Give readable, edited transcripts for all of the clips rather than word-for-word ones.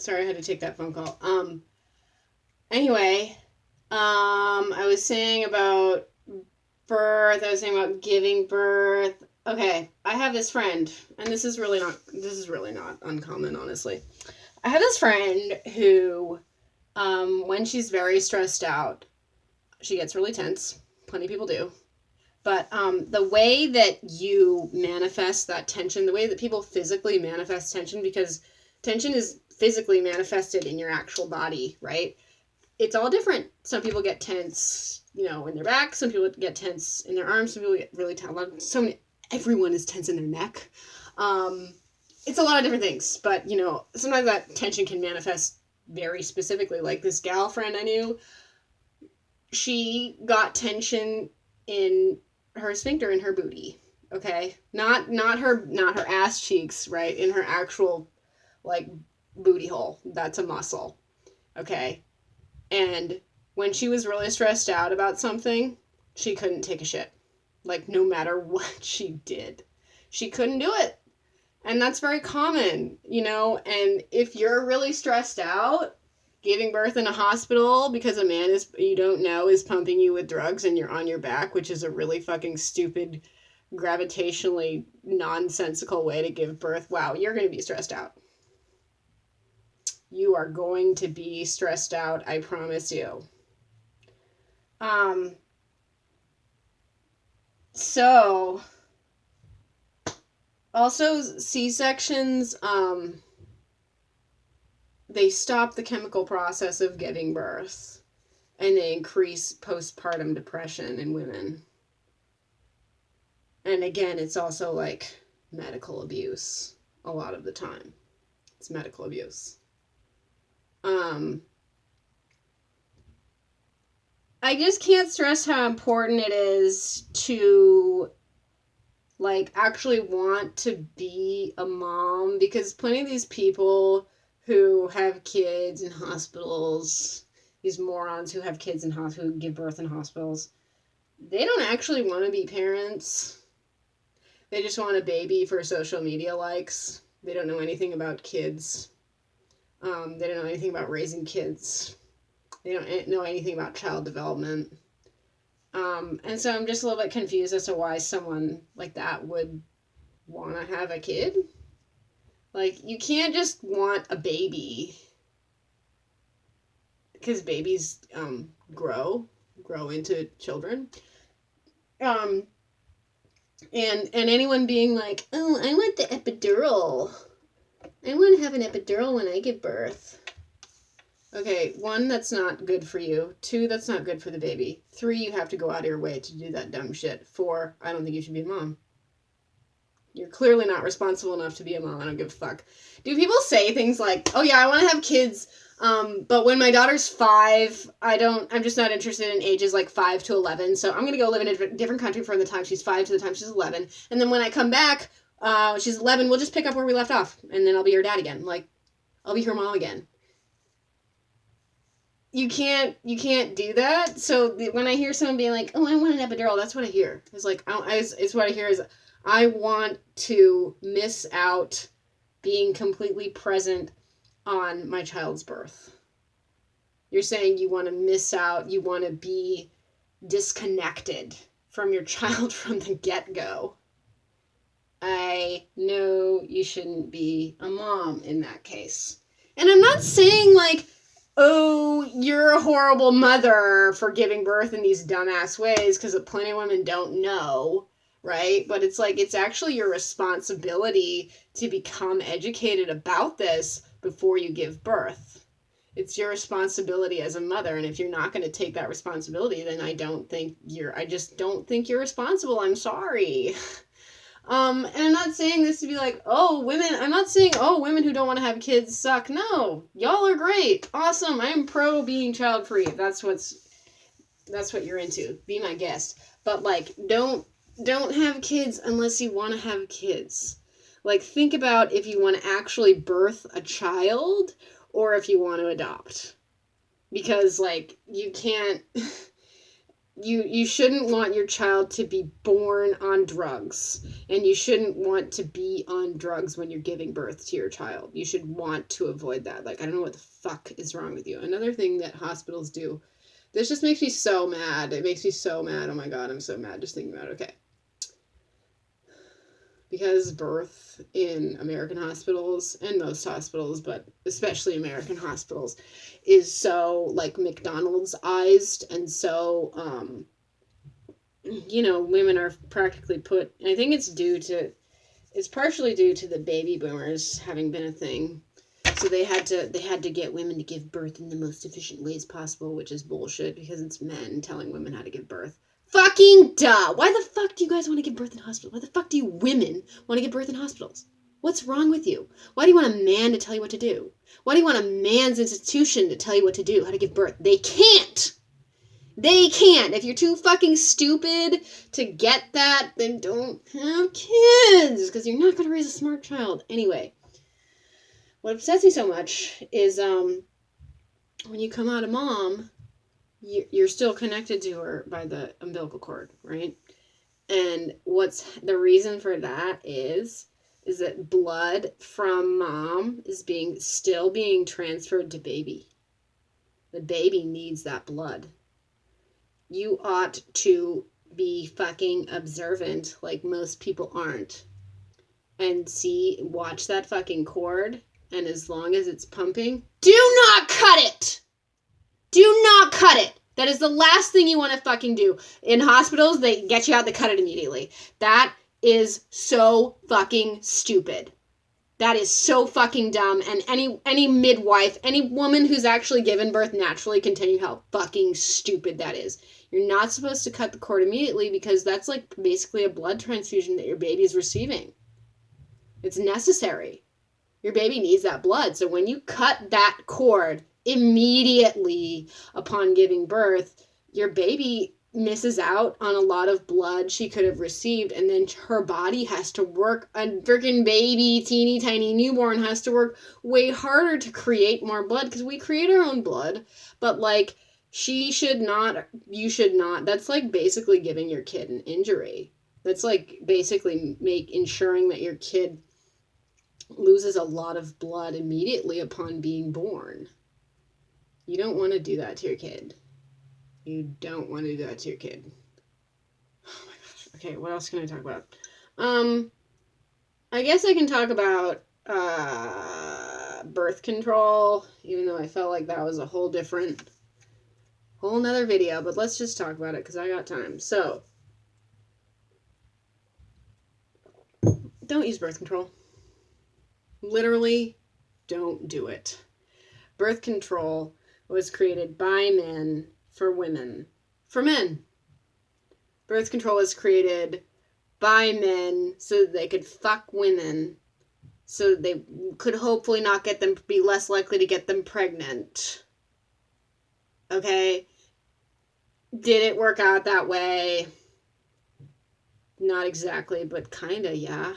Sorry, I had to take that phone call. Anyway, I was saying about birth. I was saying about giving birth. Okay, I have this friend, and this is really not uncommon, honestly. I have this friend who, when she's very stressed out, she gets really tense. Plenty of people do. But the way that you manifest that tension, the way that people physically manifest tension, because tension is physically manifested in your actual body, right? It's all different. Some people get tense, in their back. Some people get tense in their arms. Some people get really tense. Everyone is tense in their neck. It's a lot of different things. But, sometimes that tension can manifest very specifically. Like this gal friend I knew, she got tension in her sphincter in her booty. Okay? Not her ass cheeks, right? In her actual, booty hole. That's a muscle. Okay? And when she was really stressed out about something, she couldn't take a shit. No matter what she did. She couldn't do it. And that's very common, and if you're really stressed out, giving birth in a hospital because a man you don't know is pumping you with drugs and you're on your back, which is a really fucking stupid, gravitationally nonsensical way to give birth, wow, you're going to be stressed out. You are going to be stressed out, I promise you. So, also C-sections, they stop the chemical process of giving birth, and they increase postpartum depression in women. And again, it's also medical abuse a lot of the time. It's medical abuse. I just can't stress how important it is to actually want to be a mom, because plenty of these people who have kids in hospitals, these morons who have kids in hospitals, who give birth in hospitals, they don't actually want to be parents. They just want a baby for social media likes. They don't know anything about kids. They don't know anything about raising kids. They don't know anything about child development. And so I'm just a little bit confused as to why someone like that would want to have a kid. You can't just want a baby, because babies grow into children. And anyone being like, oh, I want the epidural. I want to have an epidural when I give birth. Okay, 1, that's not good for you. 2, that's not good for the baby. 3, you have to go out of your way to do that dumb shit. 4, I don't think you should be a mom. You're clearly not responsible enough to be a mom. I don't give a fuck. Do people say things like, oh yeah, I want to have kids, but when my daughter's 5, I'm just not interested in ages 5 to 11, so I'm going to go live in a different country from the time she's 5 to the time she's 11, and then when I come back, she's 11, we'll just pick up where we left off, and then I'll be her dad again. I'll be her mom again. You can't do that. So when I hear someone being like, oh, I want an epidural, that's what I hear. It's it's what I hear is, I want to miss out being completely present on my child's birth. You're saying you want to miss out, you want to be disconnected from your child from the get-go. I know you shouldn't be a mom in that case. And I'm not saying oh, you're a horrible mother for giving birth in these dumbass ways, because plenty of women don't know, right? But it's it's actually your responsibility to become educated about this before you give birth. It's your responsibility as a mother, and if you're not going to take that responsibility, then I just don't think you're responsible. I'm sorry. And I'm not saying this to be I'm not saying, women who don't want to have kids suck. No, y'all are great. Awesome. I'm pro being child-free. That's what you're into. Be my guest. But don't have kids unless you want to have kids. Think about if you want to actually birth a child or if you want to adopt. Because you can't you shouldn't want your child to be born on drugs, and you shouldn't want to be on drugs when you're giving birth to your child. You should want to avoid that. Like, I don't know what the fuck is wrong with you. Another thing that hospitals do, this just makes me so mad. It makes me so mad. Oh my God, I'm so mad just thinking about it. Okay. Because birth in American hospitals, and most hospitals, but especially American hospitals, is so, like, McDonald's-ized, and so, women are practically put, and I think it's partially due to the baby boomers having been a thing. So they had to get women to give birth in the most efficient ways possible, which is bullshit, because it's men telling women how to give birth. Fucking duh! Why the fuck do you guys want to give birth in hospitals? Why the fuck do you women want to give birth in hospitals? What's wrong with you? Why do you want a man to tell you what to do? Why do you want a man's institution to tell you what to do, how to give birth? They can't! They can't! If you're too fucking stupid to get that, then don't have kids! Because you're not going to raise a smart child. Anyway, what upsets me so much is when you come out of mom, you're still connected to her by the umbilical cord, right? And what's the reason for that is that blood from mom is still being transferred to baby. The baby needs that blood. You ought to be fucking observant, like most people aren't, and watch that fucking cord, and as long as it's pumping, do not cut it! Do not cut it! That is the last thing you want to fucking do. In hospitals, they get you out, they cut it immediately. That is so fucking stupid. That is so fucking dumb. And any midwife, any woman who's actually given birth naturally can tell you how fucking stupid that is. You're not supposed to cut the cord immediately because that's like basically a blood transfusion that your baby is receiving. It's necessary. Your baby needs that blood. So when you cut that cord immediately upon giving birth, your baby misses out on a lot of blood she could have received, and then her body has to work, a freaking baby, teeny tiny newborn has to work way harder to create more blood, because we create our own blood, but like, you should not, that's like basically giving your kid an injury. That's like basically ensuring that your kid loses a lot of blood immediately upon being born. You don't want to do that to your kid. You don't want to do that to your kid. Oh my gosh. Okay, what else can I talk about? I guess I can talk about birth control, even though I felt like that was a whole nother video, but let's just talk about it because I got time. So, don't use birth control. Literally, don't do it. Birth control was created by men for women. For men. Birth control was created by men so that they could fuck women, so they could hopefully be less likely to get them pregnant. Okay? Did it work out that way? Not exactly, but kinda, yeah.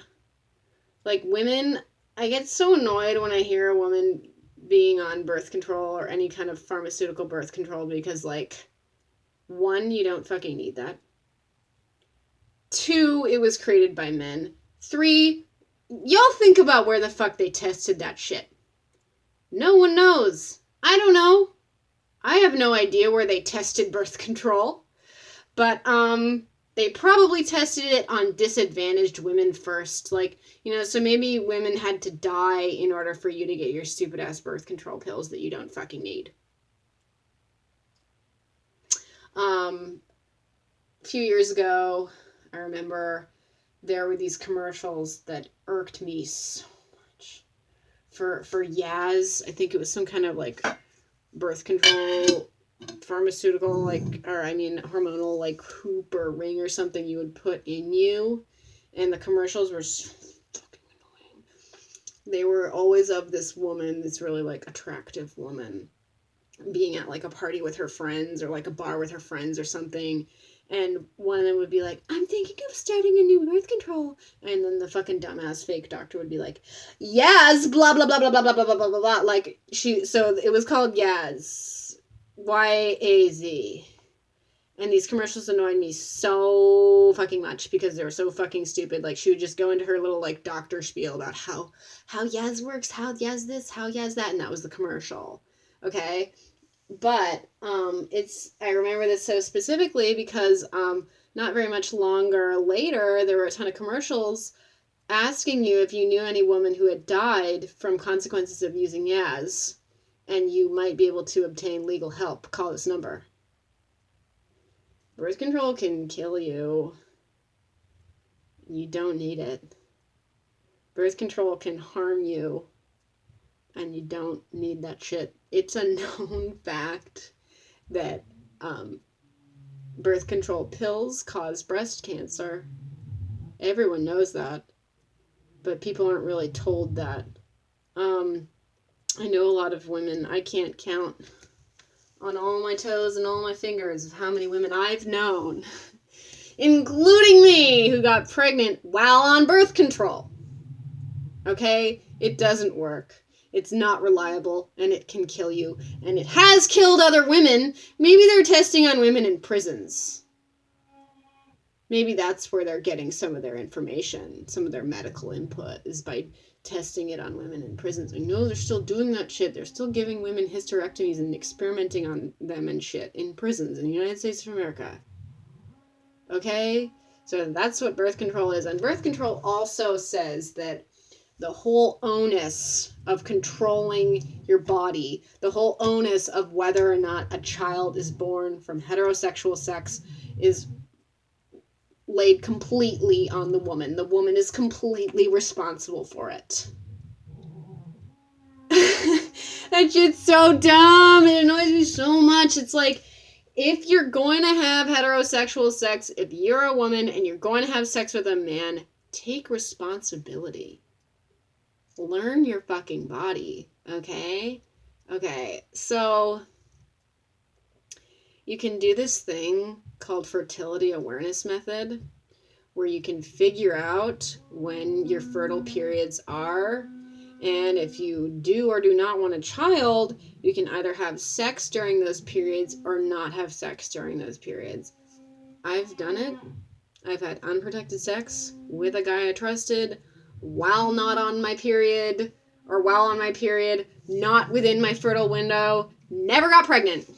Like, women, I get so annoyed when I hear a woman being on birth control or any kind of pharmaceutical birth control because, like, 1, you don't fucking need that. 2, it was created by men. 3, y'all think about where the fuck they tested that shit. No one knows. I don't know. I have no idea where they tested birth control. But, they probably tested it on disadvantaged women first. Like, so maybe women had to die in order for you to get your stupid ass birth control pills that you don't fucking need. A few years ago, I remember there were these commercials that irked me so much. For Yaz, I think it was some kind of like birth control pharmaceutical, hormonal, like, hoop or ring or something you would put in you, and the commercials were so fucking annoying. They were always of this woman, this really, like, attractive woman, being at, like, a party with her friends, or, like, a bar with her friends or something, and one of them would be like, I'm thinking of starting a new birth control, and then the fucking dumbass fake doctor would be like, yes, blah, blah, blah, blah, blah, blah, blah, blah, blah, blah, so it was called Yaz. YAZ. And these commercials annoyed me so fucking much because they were so fucking stupid. Like, she would just go into her little, like, doctor spiel about how Yaz works, how Yaz this, how Yaz that, and that was the commercial. Okay? But, I remember this so specifically because, not very much longer later, there were a ton of commercials asking you if you knew any woman who had died from consequences of using Yaz, and you might be able to obtain legal help. Call this number. Birth control can kill you. You don't need it. Birth control can harm you, and you don't need that shit. It's a known fact that birth control pills cause breast cancer. Everyone knows that, but people aren't really told that. I know a lot of women. I can't count on all my toes and all my fingers of how many women I've known, including me, who got pregnant while on birth control. Okay? It doesn't work. It's not reliable, and it can kill you. And it has killed other women. Maybe they're testing on women in prisons. Maybe that's where they're getting some of their information, some of their medical input, is by testing it on women in prisons. I know they're still doing that shit. They're still giving women hysterectomies and experimenting on them and shit in prisons in the United States of America. Okay? So that's what birth control is. And birth control also says that the whole onus of controlling your body, the whole onus of whether or not a child is born from heterosexual sex is laid completely on the woman. The woman is completely responsible for it. That shit's so dumb. It annoys me so much. It's like, if you're going to have heterosexual sex, if you're a woman and you're going to have sex with a man, take responsibility. Learn your fucking body, okay? Okay, so you can do this thing called fertility awareness method, where you can figure out when your fertile periods are, and if you do or do not want a child, you can either have sex during those periods or not have sex during those periods. I've done it. I've had unprotected sex with a guy I trusted while not on my period, or while on my period, not within my fertile window. Never got pregnant.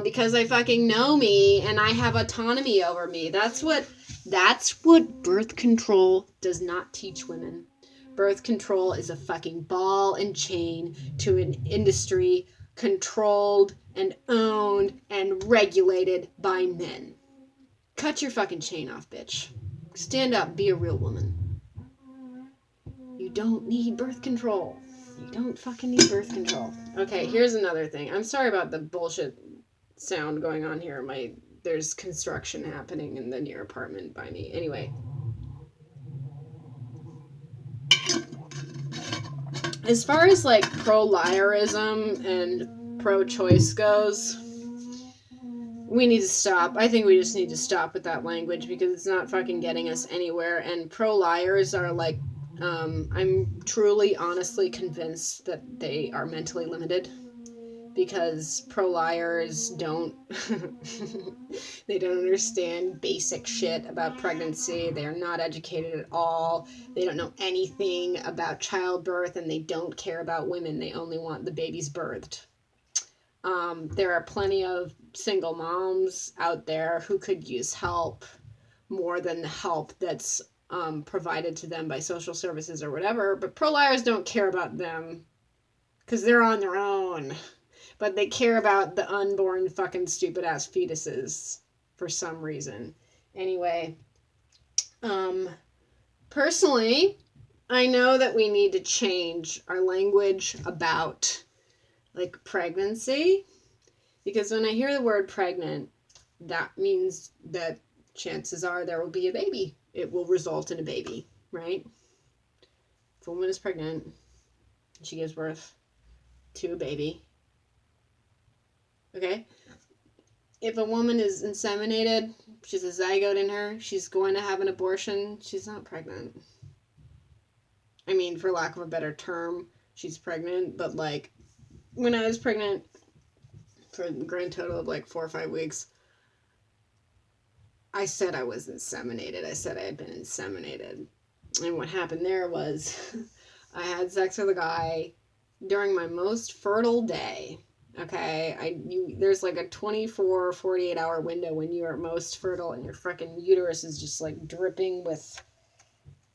Because I fucking know me and I have autonomy over me. That's what birth control does not teach women. Birth control is a fucking ball and chain to an industry controlled and owned and regulated by men. Cut your fucking chain off, bitch. Stand up, be a real woman. You don't need birth control. You don't fucking need birth control. Okay, here's another thing. I'm sorry about the bullshit sound going on here. There's construction happening in the near apartment by me. Anyway. As far as like pro-liarism and pro-choice goes, we need to stop. I think we just need to stop with that language because it's not fucking getting us anywhere. And pro-liars are like, I'm truly, honestly convinced that they are mentally limited, because pro-liars don't, they don't understand basic shit about pregnancy. They are not educated at all. They don't know anything about childbirth, and they don't care about women. They only want the babies birthed. There are plenty of single moms out there who could use help more than the help that's provided to them by social services or whatever, but pro-liars don't care about them because they're on their own. But they care about the unborn fucking stupid ass fetuses for some reason. Anyway, personally, I know that we need to change our language about like pregnancy, because when I hear the word pregnant, that means that chances are there will be a baby. It will result in a baby, right? If a woman is pregnant, she gives birth to a baby. Okay? If a woman is inseminated, she's a zygote in her, she's going to have an abortion, she's not pregnant. I mean, for lack of a better term, she's pregnant, but like, when I was pregnant, for a grand total of like 4 or 5 weeks. I said I was inseminated. I said I had been inseminated. And what happened there was I had sex with a guy during my most fertile day. Okay, there's like a 24, 48 hour window when you are most fertile and your freaking uterus is just like dripping with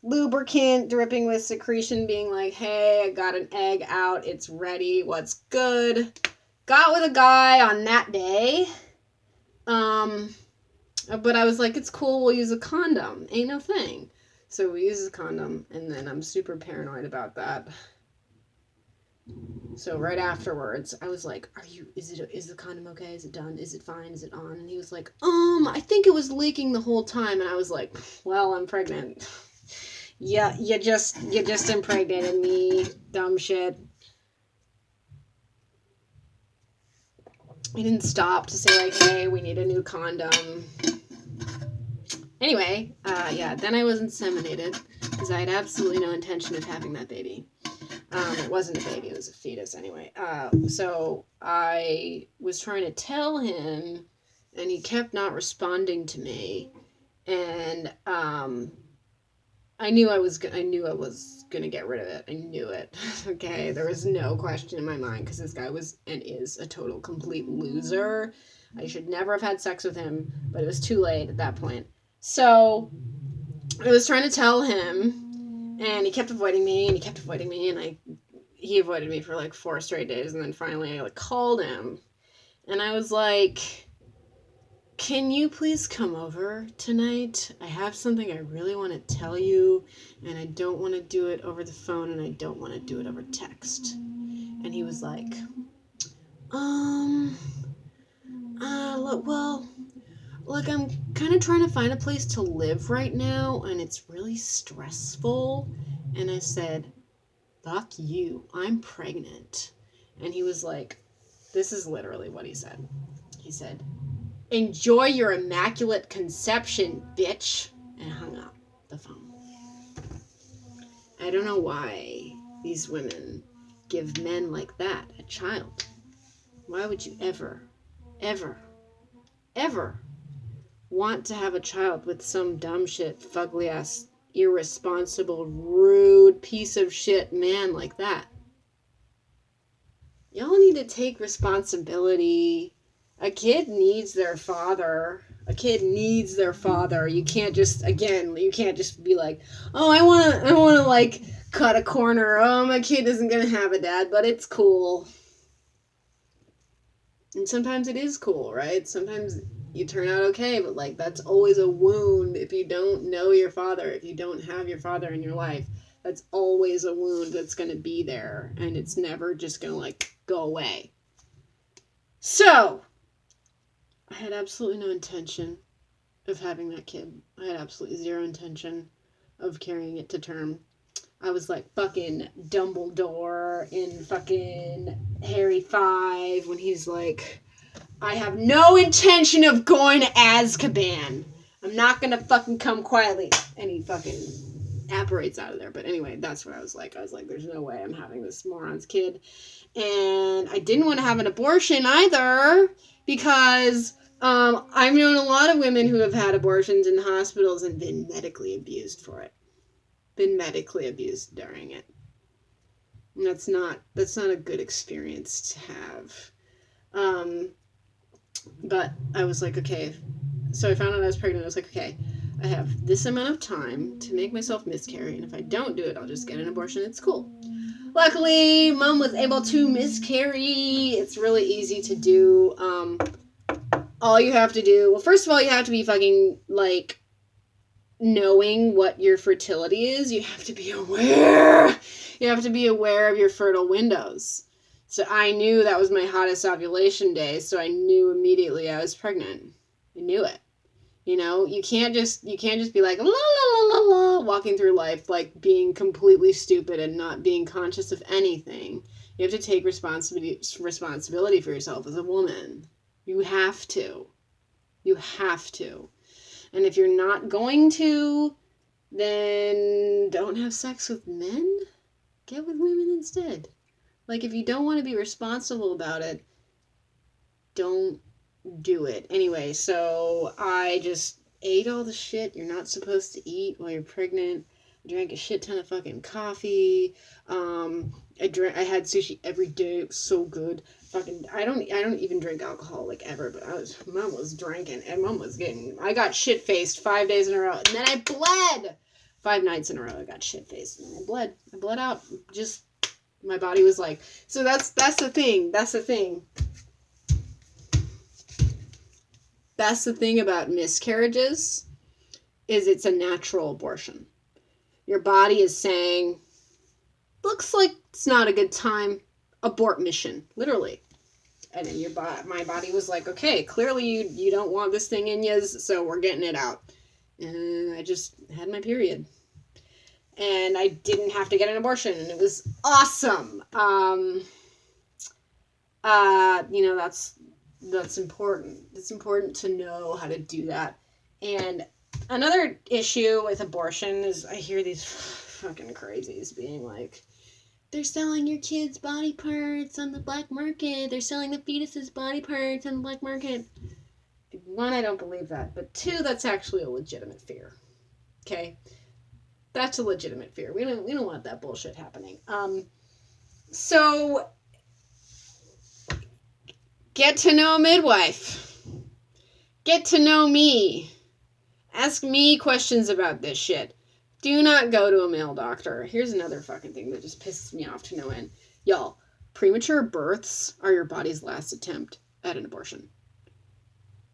lubricant, dripping with secretion, being like, hey, I got an egg out, it's ready, what's good? Got with a guy on that day. But I was like, it's cool, we'll use a condom. Ain't no thing. So we use a condom, and then I'm super paranoid about that. So right afterwards, I was like, is the condom okay? Is it done? Is it fine? Is it on? And he was like, I think it was leaking the whole time. And I was like, well, I'm pregnant. Yeah, you just impregnated me, dumb shit. He didn't stop to say like, hey, we need a new condom. Anyway, then I was inseminated because I had absolutely no intention of having that baby. It wasn't a baby, it was a fetus anyway. So I was trying to tell him, and he kept not responding to me. And I knew I was gonna get rid of it. I knew it. Okay, there was no question in my mind because this guy was and is a total complete loser. I should never have had sex with him, but it was too late at that point. So I was trying to tell him. And he kept avoiding me, and he avoided me for like 4 straight days, and then finally I like called him, and I was like, can you please come over tonight? I have something I really want to tell you, and I don't want to do it over the phone, and I don't want to do it over text. And he was like, look, I'm kind of trying to find a place to live right now, and it's really stressful. And I said, fuck you, I'm pregnant. And he was like, this is literally what he said. He said, enjoy your immaculate conception, bitch. And hung up the phone. I don't know why these women give men like that a child. Why would you ever want to have a child with some dumb shit, fugly ass, irresponsible, rude piece of shit man like that? Y'all need to take responsibility. A kid needs their father. You can't just be like, oh, I wanna like cut a corner. Oh, my kid isn't gonna have a dad, but it's cool. And sometimes it is cool, right? Sometimes you turn out okay, but like that's always a wound if you don't know your father, if you don't have your father in your life. That's always a wound that's going to be there, and it's never just going to like go away. So, I had absolutely no intention of having that kid. I had absolutely zero intention of carrying it to term. I was like fucking Dumbledore in fucking Harry 5 when he's like, I have no intention of going to Azkaban. I'm not gonna fucking come quietly. And he fucking apparates out of there. But anyway, that's what I was like. I was like, there's no way I'm having this moron's kid. And I didn't want to have an abortion either because I've known a lot of women who have had abortions in hospitals and been medically abused for it. Been medically abused during it. And that's not a good experience to have. But I was like, okay. So I found out I was pregnant. I was like, okay, I have this amount of time to make myself miscarry, and if I don't do it, I'll just get an abortion. It's cool. Luckily, Mom was able to miscarry. It's really easy to do. All you have to do, well, first of all, you have to be fucking, like, knowing what your fertility is. You have to be aware. You have to be aware of your fertile windows. So I knew that was my hottest ovulation day, so I knew immediately I was pregnant. I knew it. You know, you can't just be like, la la la la la, walking through life like being completely stupid and not being conscious of anything. You have to take responsibility for yourself as a woman. You have to. You have to. And if you're not going to, then don't have sex with men. Get with women instead. Like, if you don't want to be responsible about it, don't do it. Anyway, so I just ate all the shit you're not supposed to eat while you're pregnant. I drank a shit ton of fucking coffee. I had sushi every day. It was so good. Fucking, I don't even drink alcohol like ever, but Mom was drinking and Mom was I got shit faced 5 days in a row, and then I bled 5 nights in a row. I got shit faced and then I bled out. Just, my body was like, so that's the thing. That's the thing. That's the thing about miscarriages, is it's a natural abortion. Your body is saying, looks like it's not a good time, abort mission, literally. And then my body was like, okay, clearly you don't want this thing in you, so we're getting it out. And I just had my period. And I didn't have to get an abortion, and it was awesome. That's important. It's important to know how to do that. And another issue with abortion is I hear these fucking crazies being like, they're selling your kids' body parts on the black market. They're selling the fetus's body parts on the black market. One, I don't believe that. But two, that's actually a legitimate fear. Okay? That's a legitimate fear. We don't want that bullshit happening. So get to know a midwife. Get to know me. Ask me questions about this shit. Do not go to a male doctor. Here's another fucking thing that just pisses me off to no end. Y'all, premature births are your body's last attempt at an abortion.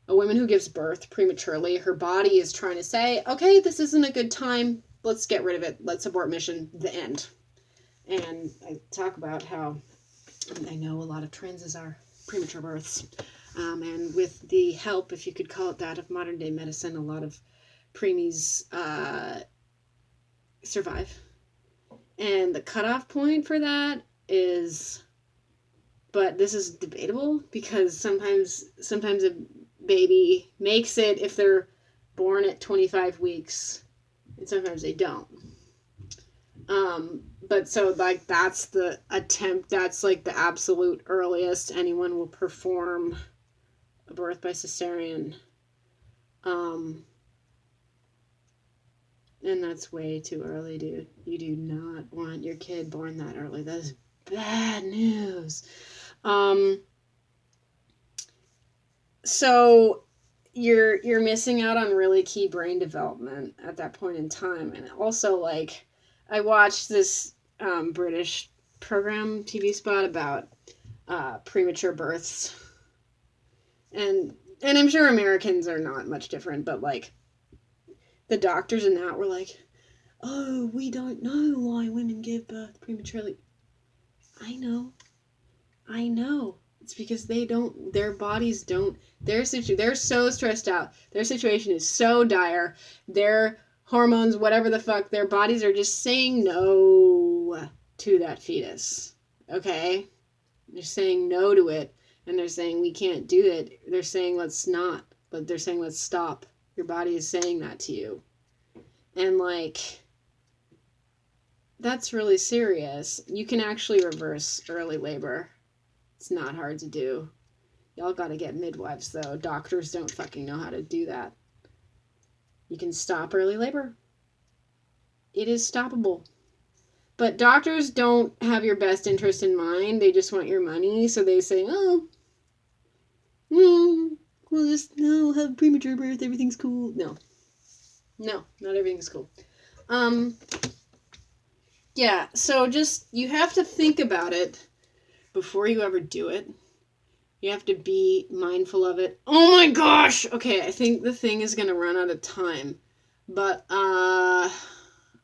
A woman who gives birth prematurely, her body is trying to say, okay, this isn't a good time. Let's get rid of it. Let's abort mission. The end. And I talk about how I know a lot of transes are premature births. And with the help, if you could call it that, of modern day medicine, a lot of preemies survive. And the cutoff point for that is, but this is debatable because sometimes a baby makes it if they're born at 25 weeks, and sometimes they don't. But so like that's the attempt, that's like the absolute earliest anyone will perform a birth by cesarean. And that's way too early, dude. You do not want your kid born that early. That is bad news. So you're missing out on really key brain development at that point in time. And also, like, I watched this British program TV spot about premature births. And I'm sure Americans are not much different, but like the doctors in that were like, oh, we don't know why women give birth prematurely. I know. It's because their bodies don't, they're so stressed out. Their situation is so dire. Their hormones, whatever the fuck, their bodies are just saying no to that fetus. Okay? They're saying no to it. And they're saying, we can't do it. They're saying, let's not. But they're saying, let's stop. Your body is saying that to you. And, like, that's really serious. You can actually reverse early labor. It's not hard to do. Y'all gotta get midwives, though. Doctors don't fucking know how to do that. You can stop early labor. It is stoppable. But doctors don't have your best interest in mind. They just want your money. So they say, we'll just have a premature birth. Everything's cool. No, not everything's cool. Yeah, so just, you have to think about it before you ever do it. You have to be mindful of it. Oh my gosh! Okay, I think the thing is going to run out of time. But,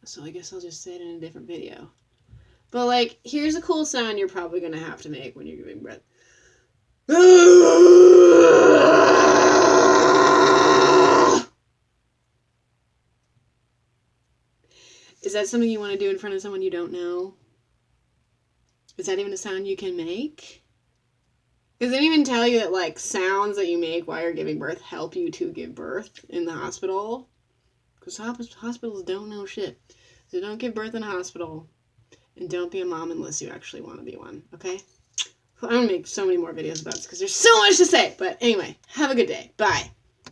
so I guess I'll just say it in a different video. But, like, here's a cool sound you're probably going to have to make when you're giving birth. Is that something you want to do in front of someone you don't know? Is that even a sound you can make? Because they didn't even tell you that, like, sounds that you make while you're giving birth help you to give birth in the hospital. Because hospitals don't know shit. So don't give birth in a hospital. And don't be a mom unless you actually want to be one, okay? I'm going to make so many more videos about this because there's so much to say. But anyway, have a good day. Bye.